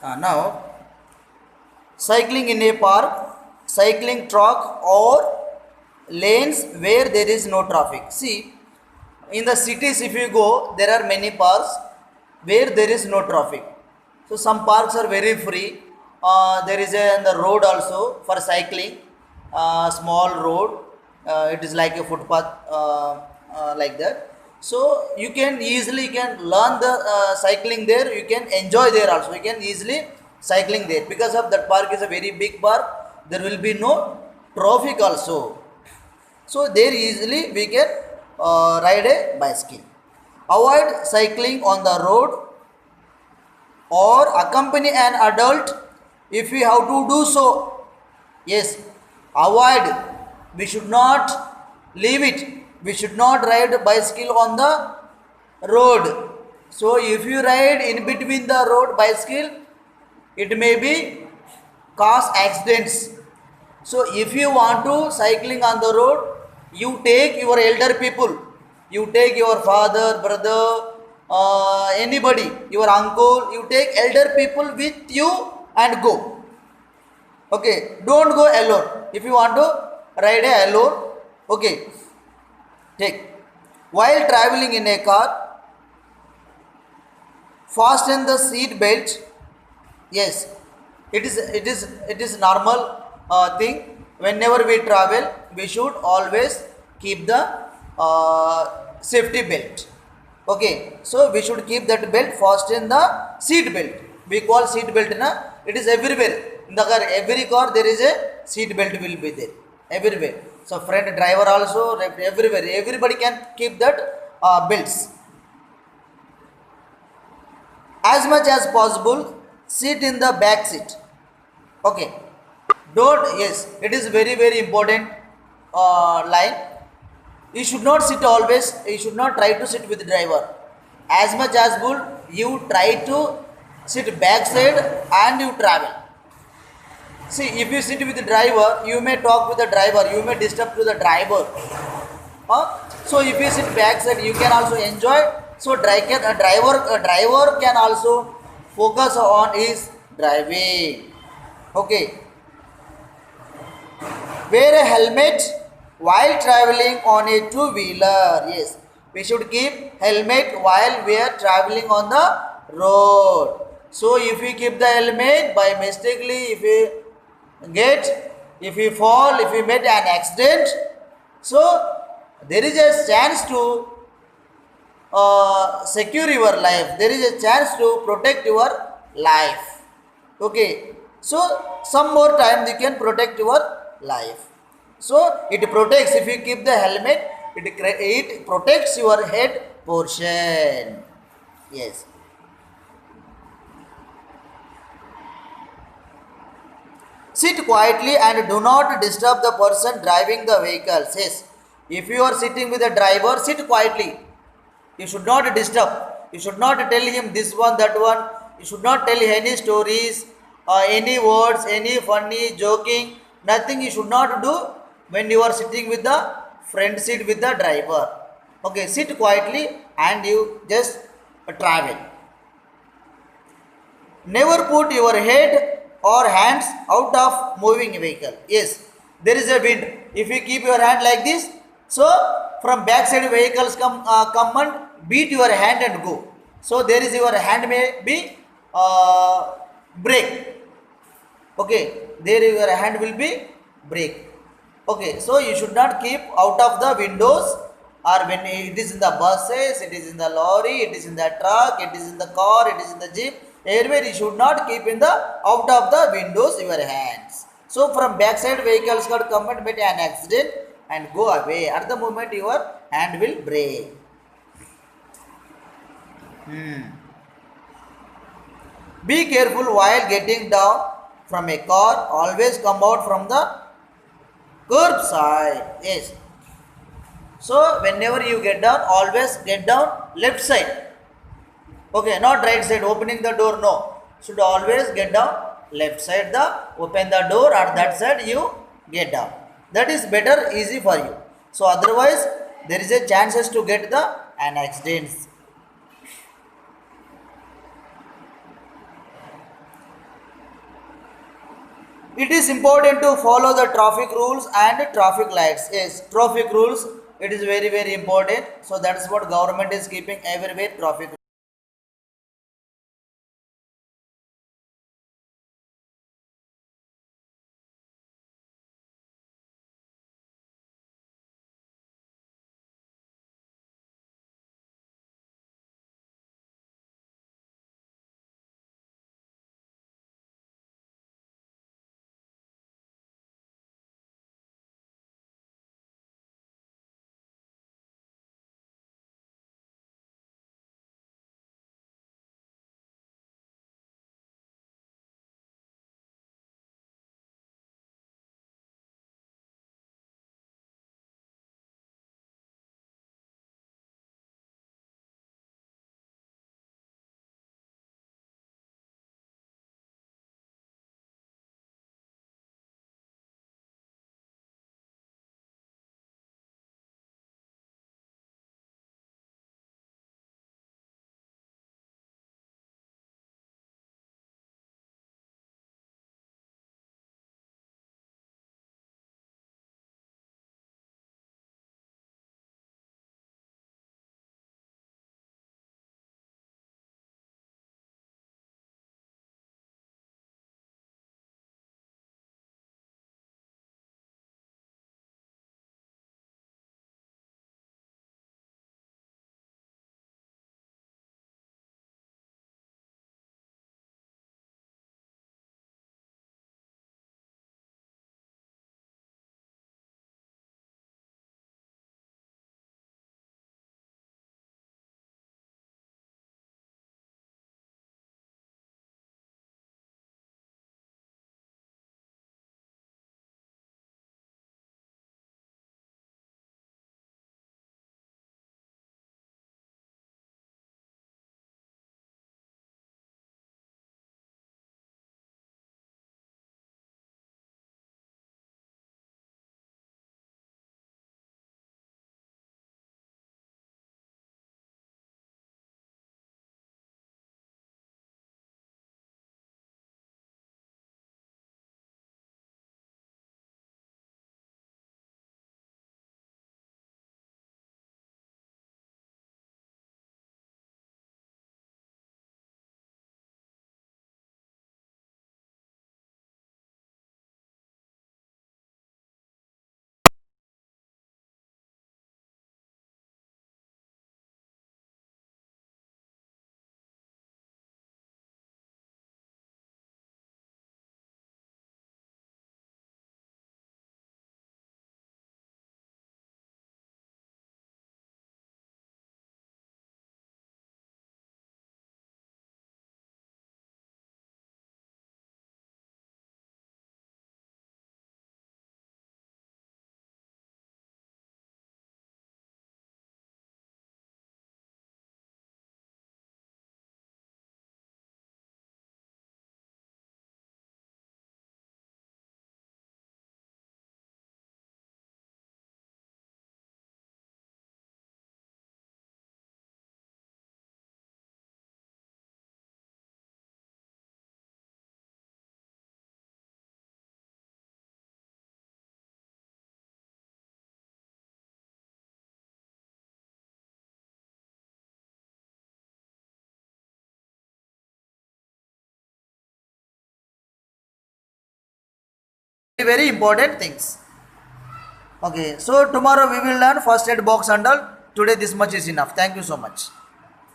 Now, cycling in a park, cycling track or lanes where there is no traffic. See, in the cities, if you go, there are many parks where there is no traffic. So some parks are very free. There is a on the road also for cycling, small road. It is like a footpath, like that. So you can easily can learn the cycling there. You can enjoy there also. You can easily cycling there because of that park is a very big park. There will be no traffic also. So there easily we can ride a bicycle. Avoid cycling on the road or accompany an adult if we have to do so. Yes, avoid. We should not leave it. We should not ride bicycle on the road. So if you ride in between the road bicycle, it may be cause accidents. So if you want to cycling on the road, you take your elder people, you take your father, brother, anybody, your uncle, you take elder people with you and go. Okay, don't go alone. If you want to ride alone, okay, take. While traveling in a car, fasten the seat belt. Yes, it is normal thing. Whenever we travel, we should always keep the safety belt. Okay, so we should keep that belt, fasten the seat belt. We call seat belt na. It is everywhere in the car. Every car there is a seat belt will be there everywhere. So front driver also everywhere. Everybody can keep that belts. As much as possible, sit in the back seat. Okay, don't. Yes, it is very very important line. You should not sit always. You should not try to sit with the driver. As much as possible, you try to sit back side and you travel. See, if you sit with the driver, you may talk with the driver, you may disturb to the driver. So if you sit back side, you can also enjoy. So a driver can also focus on his driving. Okay. Wear a helmet while traveling on a two-wheeler. Yes, we should keep helmet while we are traveling on the road. So if we keep the helmet by mistakenly, if we fall, if we met an accident, so there is a chance to secure your life. There is a chance to protect your life. Okay, so some more time you can protect your life. So it protects. If you keep the helmet, it protects your head portion. Yes. Sit quietly and do not disturb the person driving the vehicle. Yes. If you are sitting with a driver, sit quietly. You should not disturb. You should not tell him this one, that one. You should not tell any stories, any words, any funny, joking. Nothing you should not do when you are sitting with the front seat with the driver. Okay, sit quietly and you just travel. Never put your head or hands out of moving vehicle. Yes, there is a wind. If you keep your hand like this, so from backside vehicles come and beat your hand and go. So there is your hand may be break. Okay, there your hand will be break. Okay, so you should not keep out of the windows, or when it is in the buses, it is in the lorry, it is in the truck, it is in the car, it is in the jeep. Everywhere you should not keep in the out of the windows your hands. So from backside vehicles got come and met an accident and go away. At the moment your hand will break. Be careful while getting down from a car. Always come out from the curb side. Yes. So whenever you get down, always get down left side. Okay, not right side. Opening the door, no. Should always get down left side. Open the door at that side. You get down. That is better, easy for you. So otherwise, there is a chances to get an accidents. It is important to follow the traffic rules and traffic lights. Yes, traffic rules, it is very very important. So that's what government is keeping everywhere, traffic. Very important things. Okay, so tomorrow we will learn first aid box and all. Today this much is enough. Thank you so much.